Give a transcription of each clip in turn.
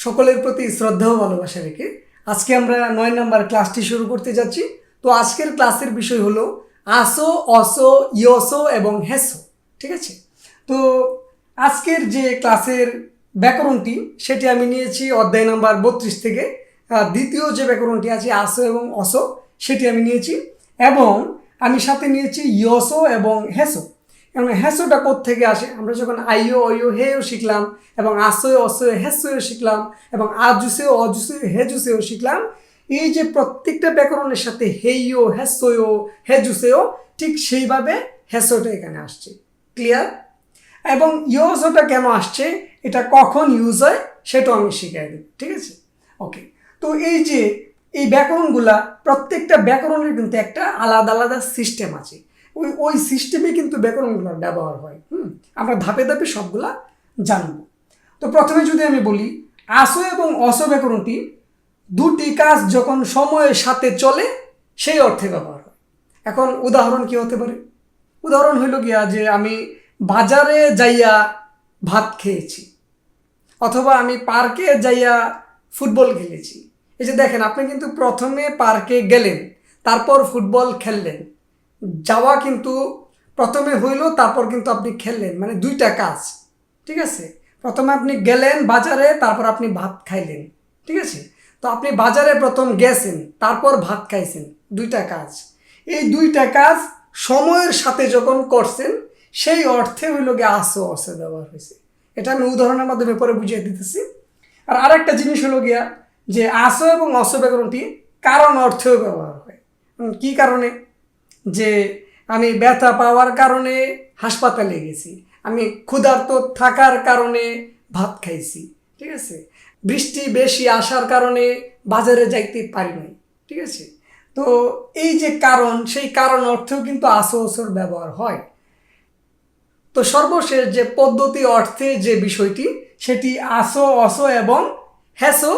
সকলের প্রতি শ্রদ্ধা ও ভালোবাসা রেখে আজকে আমরা 9 নম্বর ক্লাসটি শুরু করতে যাচ্ছি। তো আজকের ক্লাসের বিষয় হলো আসো, অসো, ইয়সো এবং হেসো। ঠিক আছে, তো আজকের যে ক্লাসের ব্যাকরণটি সেটি আমি নিয়েছি অধ্যায় নাম্বার 32 থেকে। দ্বিতীয় যে ব্যাকরণটি আছে আসো এবং অসো সেটি আমি নিয়েছি, এবং আমি সাথে নিয়েছি ইয়সো এবং হেসো। এবং হেসোটা কোত্থেকে আসে? আমরা যখন আইও অয়ো হেও শিখলাম, এবং আসোয় অসোয় হেসোয় শিখলাম, এবং আজুসেও অজুসেও হেজুসেও শিখলাম, এই যে প্রত্যেকটা ব্যাকরণের সাথে হেইও হেসোয়ও হেজুসেও ঠিক সেইভাবে হেসোটা এখানে আসছে। ক্লিয়ার? এবং ইউজটা কেন আসছে, এটা কখন ইউজ হয় সেটাও আমি শিখাই দেব। ঠিক আছে, ওকে। তো এই যে এই ব্যাকরণগুলা, প্রত্যেকটা ব্যাকরণের কিন্তু একটা আলাদা আলাদা সিস্টেম আছে। ওই সিস্টেমে কিন্তু ব্যাকরণগুলোর ব্যবহার হয়। আমরা ধাপে ধাপে সবগুলা জানব। তো প্রথমে যদি আমি বলি, আসো এবং অসো ব্যাকরণটি দুটি কাজ যখন সময়ের সাথে চলে সেই অর্থে ব্যবহার হয়। এখন উদাহরণ কি হতে পারে? উদাহরণ হইল গিয়া যে আমি বাজারে যাইয়া ভাত খেয়েছি, অথবা আমি পার্কে যাইয়া ফুটবল খেলেছি। এই যে দেখেন, আপনি কিন্তু প্রথমে পার্কে গেলেন, তারপর ফুটবল খেললেন। যাওয়া কিন্তু প্রথমে হইল, তারপর কিন্তু আপনি খেললেন, মানে দুইটা কাজ। ঠিক আছে, প্রথমে আপনি গেলেন বাজারে, তারপর আপনি ভাত খাইলেন। ঠিক আছে, তো আপনি বাজারে প্রথম গেছেন, তারপর ভাত খাইছেন, দুইটা কাজ। এই দুইটা কাজ সময়ের সাথে যখন করছেন সেই অর্থে হইল গিয়ে আসো অসো ব্যবহার হয়েছে। এটা আমি উদাহরণের মাধ্যমে পরে বুঝিয়ে দিতেছি। আর আরেকটা জিনিস হলো গিয়া যে আসো এবং অসো ব্যাকরণটি কারণ অর্থেও ব্যবহার হয়। কি কারণে? যে আমি ব্যথা পাওয়ার কারণে হাসপাতালে গেছি, আমি ক্ষুধার্ত থাকার কারণে ভাত খাইছি। ঠিক আছে, বৃষ্টি বেশি আসার কারণে বাজারে যাইতে পারি নাই। ঠিক আছে, তো এই যে কারণ, সেই কারণ অর্থেও কিন্তু আসো অসোর ব্যবহার হয়। তো সর্বশেষ যে পদ্ধতি অর্থে যে বিষয়টি, সেটি আসো অসো এবং হেসো,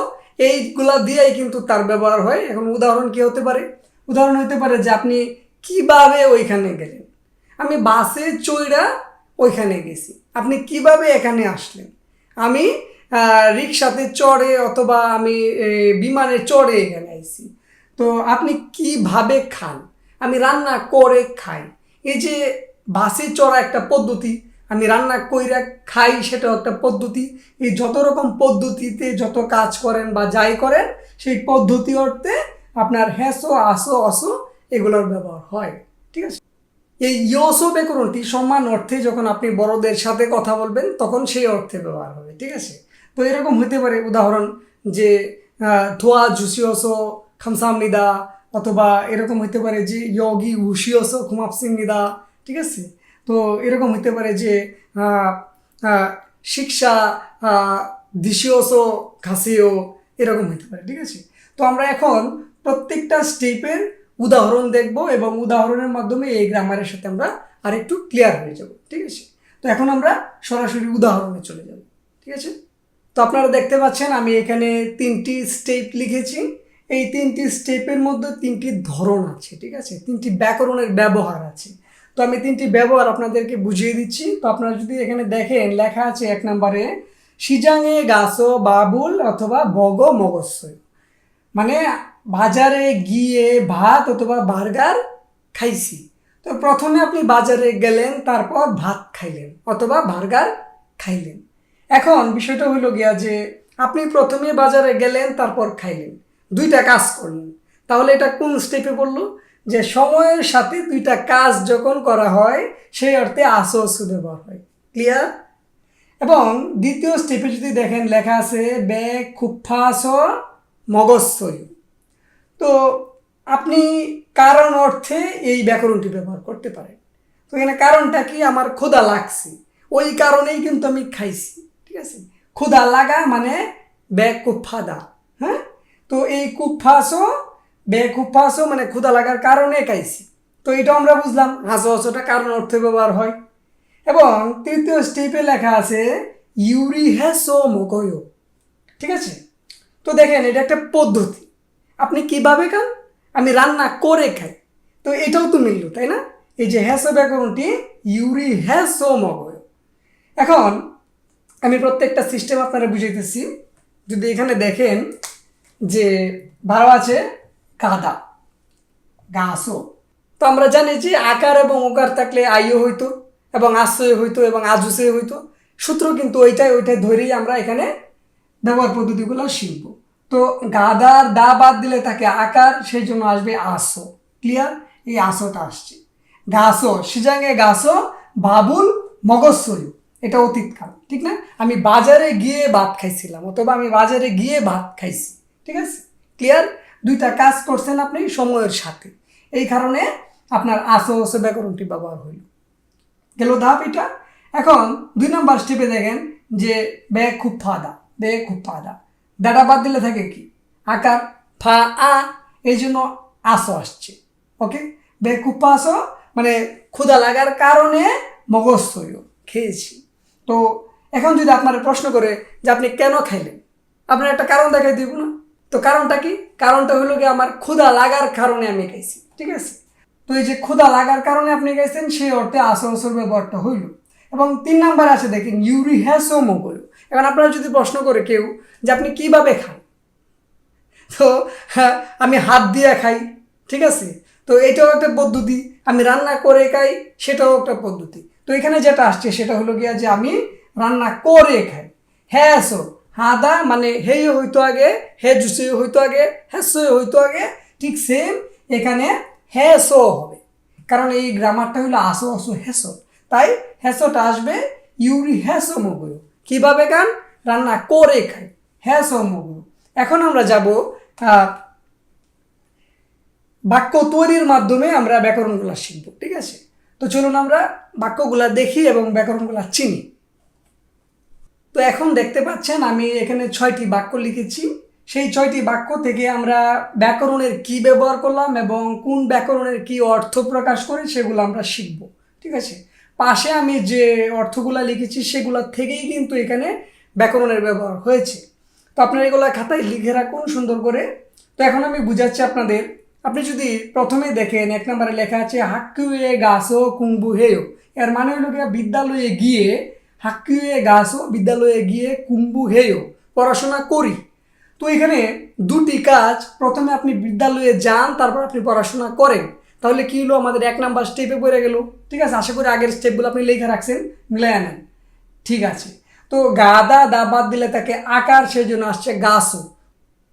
এইগুলা দিয়েই কিন্তু তার ব্যবহার হয়। এখন উদাহরণ কি হতে পারে? উদাহরণ হতে পারে যে আপনি কিভাবে ওইখানে গেলেন। আমি বাসে চড়া ওইখানে গেছি। আপনি কিভাবে এখানে আসলেন? আমি রিক্সাতে চড়ে অথবা আমি বিমানে চড়ে এখানে আইছি। তো আপনি কিভাবে খান? আমি রান্না করে খাই। এই যে বাসে চড়া একটা পদ্ধতি, আমি রান্না কইরা খাই সেটাও একটা পদ্ধতি। এই যত রকম পদ্ধতিতে যত কাজ করেন বা যাই করেন, সেই পদ্ধতি অর্থে আপনার হেসো, আসো, অসো এগুলোর ব্যবহার হয়। ঠিক আছে, এই ইয়সো ব্যাকরণটি সম্মান অর্থে যখন আপনি বড়দের সাথে কথা বলবেন তখন সেই অর্থে ব্যবহার হবে। ঠিক আছে, তো এরকম হতে পারে উদাহরণ যে ধোয়া জুসিওসো খামসামনিদা, অথবা এরকম হতে পারে যে ইয়োগি উশিওসো খুমাপসিমনিদা। ঠিক আছে, তো এরকম হতে পারে যে শিক্ষা দিশিওসো ঘাসিও, এরকম হতে পারে। ঠিক আছে, তো আমরা এখন প্রত্যেকটা স্টেপের উদাহরণ দেখব, এবং উদাহরণের মাধ্যমে এই গ্রামারের সাথে আমরা আরেকটু ক্লিয়ার হয়ে যাব। ঠিক আছে, তো এখন আমরা সরাসরি উদাহরণে চলে যাব। ঠিক আছে, তো আপনারা দেখতে পাচ্ছেন আমি এখানে 3টি স্টেপ লিখেছি। এই 3টি স্টেপের মধ্যে 3টি ধরন আছে। ঠিক আছে, 3টি ব্যাকরণের ব্যবহার আছে। তো আমি 3টি ব্যবহার আপনাদেরকে বুঝিয়ে দিচ্ছি। তো আপনারা যদি এখানে দেখেন, লেখা আছে 1 নম্বরে সিজাঙে গাছো বাবুল অথবা বগ মগস্যই, মানে বাজারে গিয়ে ভাত অথবা বার্গার খাইছি। তো প্রথমে আপনি বাজারে গেলেন, তারপর ভাত খাইলেন অথবা বার্গার খাইলেন। এখন বিষয়টা হইল গিয়া যে আপনি প্রথমে বাজারে গেলেন, তারপর খাইলেন, দুইটা কাজ করলেন। তাহলে এটা কোন স্টেপে বললো? যে সময়ের সাথে দুইটা কাজ যখন করা হয় সেই অর্থে আসো অসো ব্যবহার হয়। ক্লিয়ার? এবং দ্বিতীয় স্টেপে যদি দেখেন, লেখা আছে বে খুফাস মগস্যই। তো আপনি কারণ অর্থে এই ব্যাকরণটি ব্যবহার করতে পারেন। তো এখানে কারণটা কি? আমার ক্ষুধা লাগছে, ওই কারণেই কিন্তু আমি খাইছি। ঠিক আছে, ক্ষুধা লাগা মানে বে কুফাদা। হ্যাঁ, তো এই কুফাসো বে কুফাসো মানে ক্ষুধা লাগার কারণে খাইছি। তো এটাও আমরা বুঝলাম, হাসো হাসোটা কারণ অর্থে ব্যবহার হয়। এবং তৃতীয় স্টেপে লেখা আছে ইউরি হ্যাসো মোকয়ো। ঠিক আছে, তো দেখেন এটা একটা পদ্ধতি। আপনি কিভাবে খান? আমি রান্না করে খাই। তো এটাও তো মিলল, তাই না? এই যে হ্যাসো ব্যাকরণটি ইউরি হ্যাসো মগয়। এখন আমি প্রত্যেকটা সিস্টেম আপনারা বুঝাইতেছি। যদি এখানে দেখেন যে ভার্ব আছে গাদা, গাছো। তো আমরা জানি যে আকার এবং ওকার থাকলে আইও হইতো এবং আশ্রয় হইতো এবং আজুসে হইতো। সূত্র কিন্তু ওইটাই ধরেই আমরা এখানে ব্যবহার পদ্ধতিগুলো শিখব। তো গাদার দা বাদ দিলে তাকে আকার, সেই জন্য আসবে আসো। ক্লিয়ার? এই আসোটা আসছে। গাছো, সিজাঙ্গে গাছো বাবুল মগজসই, এটা অতীতকাল, ঠিক না? আমি বাজারে গিয়ে ভাত খাইছিলাম, অথবা আমি বাজারে গিয়ে ভাত খাইছি। ঠিক আছে? ক্লিয়ার? দুইটা কাজ করছেন আপনি সময়ের সাথে, এই কারণে আপনার আসো আসো ব্যাকরণটি ব্যবহার হইল। গেল ধাপ এটা। এখন 2 নম্বর স্টেপে দেখেন যে বে খুব ফাদা, বে খুব ফাদা, দাটা বাদ দিলে থাকে কি আকার, ফা আ, এই জন্য আসো আসছে। ওকে, বে খুব আসো মানে ক্ষুধা লাগার কারণে মগজ তৈরি খেয়েছি। তো এখন যদি আপনার প্রশ্ন করে যে আপনি কেন খাইলেন, আপনার একটা কারণ দেখাই দিব না? তো কারণটা কি? কারণটা হলো কি আমার ক্ষুধা লাগার কারণে আমি খাইছি। ঠিক আছে? তো এই যে ক্ষুধা লাগার কারণে আপনি গেছেন, সেই অর্থে আসো আসোর ব্যবহারটা হইল। এবং 3 নাম্বার আছে দেখেন ইউরি হ্যাসো মগয়। এখন আপনারা যদি প্রশ্ন করে কেউ যে আপনি কিভাবে খান, তো হ্যাঁ, আমি হাত দিয়ে খাই। ঠিক আছে? তো এটাও একটা পদ্ধতি। আমি রান্না করে খাই, সেটাও একটা পদ্ধতি। তো এখানে যেটা আসছে সেটা হলো গিয়া যে আমি রান্না করে খাই। হ্যাসো, হাদা মানে হেই হইতো আগে, হে জুসে হইতো আগে, হ্যাসো হইতো আগে। ঠিক সেম এখানে হ্যাসো হবে, কারণ এই গ্রামারটা হলো আসো আসো হ্যাসো। তাই হ্যাসোটা আসবে ইউরি হ্যাসো মগয়। কিভাবে খান? রান্না করে খাই, হ্যাসো মগয়। এখন আমরা যাব বাক্য তৈরির মাধ্যমে আমরা ব্যাকরণগুলো শিখব। ঠিক আছে? তো চলুন আমরা বাক্যগুলা দেখি এবং ব্যাকরণগুলা চিনি। তো এখন দেখতে পাচ্ছেন আমি এখানে 6টি বাক্য লিখেছি। সেই 6টি বাক্য থেকে আমরা ব্যাকরণের কি ব্যবহার করলাম এবং কোন ব্যাকরণের কি অর্থ প্রকাশ করে সেগুলো আমরা শিখব। ঠিক আছে? পাশে আমি যে অর্থগুলা লিখেছি সেগুলোর থেকেই কিন্তু এখানে ব্যাকরণের ব্যবহার হয়েছে। তো আপনারা এগুলো খাতায় লিখে রাখুন সুন্দর করে। তো এখন আমি বুঝাচ্ছি আপনাদের। আপনি যদি প্রথমে দেখেন 1 নম্বরে লেখা আছে হাক্কুয়ে গাছো কুম্বু হেয়, এর মানে হলো গিয়ে বিদ্যালয়ে গিয়ে, হাক্কুয়ে গাছো বিদ্যালয়ে গিয়ে কুম্বু হেয় পড়াশোনা করি। তো এখানে 2টি কাজ, প্রথমে আপনি বিদ্যালয়ে যান, তারপর আপনি পড়াশোনা করেন। তাহলে কি হলো, আমাদের 1 নাম্বার স্টেপে পড়ে গেল। ঠিক আছে? আশা করি আগের স্টেপগুলো আপনি লিখে রাখছেন, মিলাই আনেন। ঠিক আছে? তো গাদা দা বাদ দিলে তাকে আকার, সেই জন্য আসছে গাছো,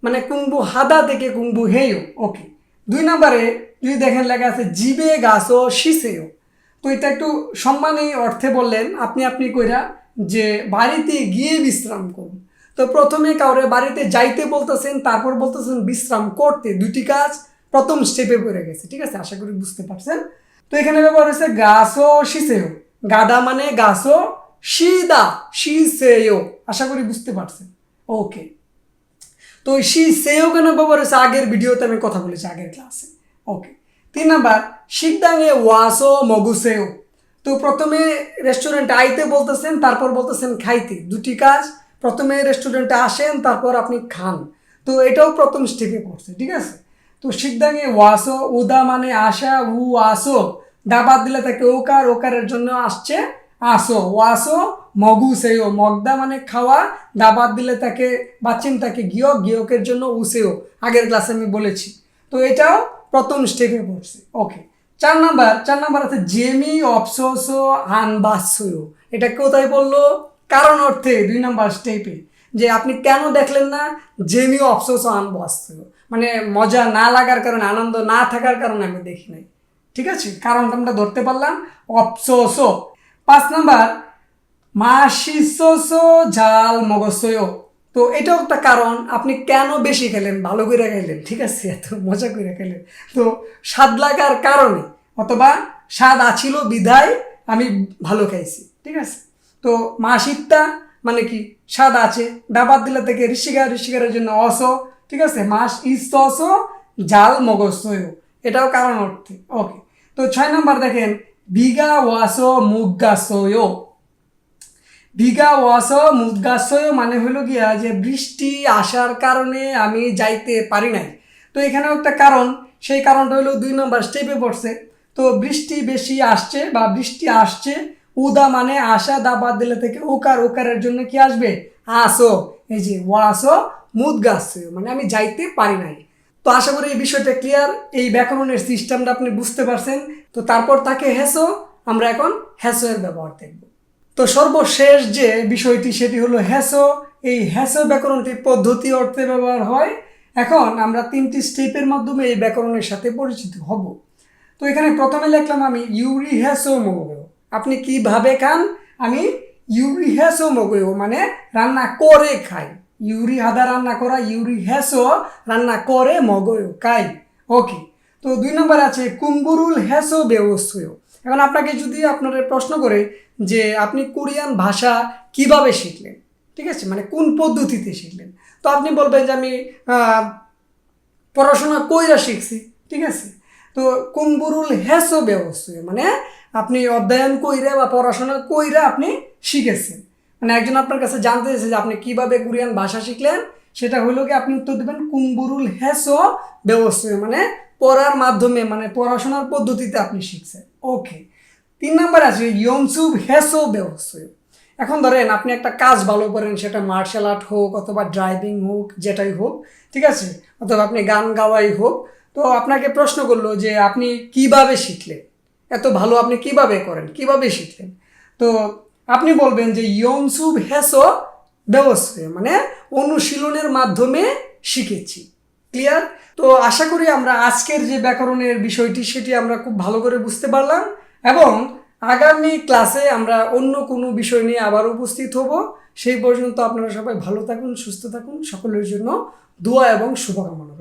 মানে কুম্বু হাদা থেকে কুম্বু হেয়। ওকে। 2 নম্বরে যদি দেখেন লেখা আছে জিবে গাছো শিসেও, তো এটা একটু সম্মানী অর্থে বললেন আপনি আপনি কইরা যে বাড়িতে গিয়ে বিশ্রাম করুন। তো প্রথমে কাউরে বাড়িতে যাইতে বলতেছেন, তারপর বলতেছেন বিশ্রাম করতে। 2টি কাজ প্রথম স্টেপে পড়ে গেছে। ঠিক আছে? আশা করি বুঝতে পারছেন। তো এখানে ব্যবহার হয়েছে গাছো শিসেও, গাদা মানে গাছো, শিদা শিসেও। আশা করি বুঝতে পারছেন। ওকে। তো সেও কেন ব্যবহার হয়েছে আগের ভিডিওতে আমি কথা বলেছি, আগের ক্লাসে। ওকে। 3 নাম্বার শিকদাঙে ওয়াসো মগুসেও, তো প্রথমে রেস্টুরেন্টে আইতে বলতেছেন, তারপর বলতেছেন খাইতে। 2টি কাজ, প্রথমে রেস্টুরেন্টে আসেন, তারপর আপনি খান। তো এটাও প্রথম স্টেপে পড়ছে। ঠিক আছে? তো শিকদাঙে ওয়াসো, উদা মানে আসা, উ আসো, দা বাদ দিলে তাকে ওকার, ওকারের জন্য আসছে আসো, ওয়াসো মগুসেও, মগদা মানে খাওয়া, দা বাদ দিলে তাকে বাচ্চিন তাকে গিয়ক, গিয়কের জন্য উসেও, আগের ক্লাসে আমি বলেছি। তো এটাও প্রথম স্টেপে পড়ছে। ওকে। 4 নাম্বার আছে জেমি অপসোসো আনবাসো, এটা কোথায় বললো? কারণ অর্থে 2 নাম্বার স্টেপে, যে আপনি কেন দেখলেন না? জেমি অপসোসো আনবাসো, মানে মজা না লাগার কারণে, আনন্দ না থাকার কারণে আমি দেখি নাই। ঠিক আছে? কারণটা আমরা ধরতে পারলাম, অপসোসো। 5 নাম্বার মাসিসোসো ঝাল মগসোয়ো, তো এটাও একটা কারণ, আপনি কেন বেশি খেলেন, ভালো করে খাইলেন। ঠিক আছে? এত মজা করে খেলেন, তো স্বাদ লাগার কারণে, অথবা স্বাদ আছিল বিধায় আমি ভালো খাইছি। ঠিক আছে? তো মাসিত্তা মানে কি স্বাদ আছে, ডাবাদ দিলে থেকে ঋষিকারের জন্য অস। ঠিক আছে? মাস ইস জাল মগসোয়ো, এটাও কারণ অর্থে। ওকে। তো 6 নাম্বার দেখেন ভিগা ওয়াসো মুগাসোয়ো, ভিগা ওয়াসো মুগাসোয়ো মানে হলো গিয়া যে বৃষ্টি আসার কারণে আমি যাইতে পারি নাই। তো এখানেও একটা কারণ, সেই কারণটা হলো 2 নম্বর স্টেপে পড়ছে। তো বৃষ্টি বেশি আসছে বা বৃষ্টি আসছে, উদা মানে আসা, দা বাদ দিলে থেকে ওকার, ওকারের জন্য কি আসবে? আসো, এই যে ওয়াসো মুদ গাছে, মানে আমি যাইতে পারি নাই। তো আশা করি এই বিষয়টা ক্লিয়ার, এই ব্যাকরণের সিস্টেমটা আপনি বুঝতে পারছেন। তো তারপর তাকে হেসো, আমরা এখন হেসো এর ব্যবহার দেখব। তো সর্বশেষ যে বিষয়টি সেটি হলো হেসো। এই হেসো ব্যাকরণটি পদ্ধতি অর্থে ব্যবহার হয়। এখন আমরা 3টি স্টেপের মাধ্যমে এই ব্যাকরণের সাথে পরিচিত হব। তো এখানে প্রথমে লিখলাম আমি ইউরি হেসো মগো। আপনি কিভাবে খান? আমি ইউরি হেসো মগো, মানে রান্না করে খাই। ইউরি হাদা রান্না করা, ইউরি হেসো রান্না করে মগো খাই। ওকে। তো 2 নম্বর আছে কুম্বুরুল হেসো বেওসুয়ো। এখন আপনাকে যদি আপনারা প্রশ্ন করে যে আপনি কোরিয়ান ভাষা কিভাবে শিখলেন, ঠিক আছে, মানে কোন পদ্ধতিতে শিখলেন, তো আপনি বলবেন যে আমি পড়াশোনা কইরা শিখছি, ঠিক আছে। তো কুম্বুরুল হেসো বেওসুয়ো, মানে আপনি অধ্যয়ন কইরা বা পড়াশোনা কইরা আপনি শিখেছেন। মানে একজন আপনার কাছে জানতে চাইছে যে আপনি কিভাবে কোরিয়ান ভাষা শিখলেন, সেটা হলো কি আপনি উত্তর দেবেন কুম্বুরুল হেসো বেওসুয়ো, মানে পড়ার মাধ্যমে, মানে পড়াশোনার পদ্ধতিতে আপনি শিখছেন। ওকে। 3 নম্বর আছে ইয়নসুব হেসো বেওসুয়ো। এখন ধরেন আপনি একটা কাজ ভালো করেন, সেটা মার্শাল আর্ট হোক অথবা ড্রাইভিং হোক, যেটাই হোক, ঠিক আছে, অথবা আপনি গান গাওয়াই হোক। তো আপনাকে প্রশ্ন করলো যে আপনি কিভাবে শিখলেন, এত ভালো আপনি কিভাবে করেন, কিভাবে শিখলেন। তো আপনি বলবেন যে ইয়নসুব হেসো ব্যবস্থা, মানে অনুশীলনের মাধ্যমে শিখেছি। ক্লিয়ার? তো আশা করি আমরা আজকের যে ব্যাকরণের বিষয়টি সেটি আমরা খুব ভালো করে বুঝতে পারলাম, এবং আগামী ক্লাসে আমরা অন্য কোনো বিষয় নিয়ে আবার উপস্থিত হব। সেই পর্যন্ত আপনারা সবাই ভালো থাকুন, সুস্থ থাকুন। সকলের জন্য দোয়া এবং শুভকামনা।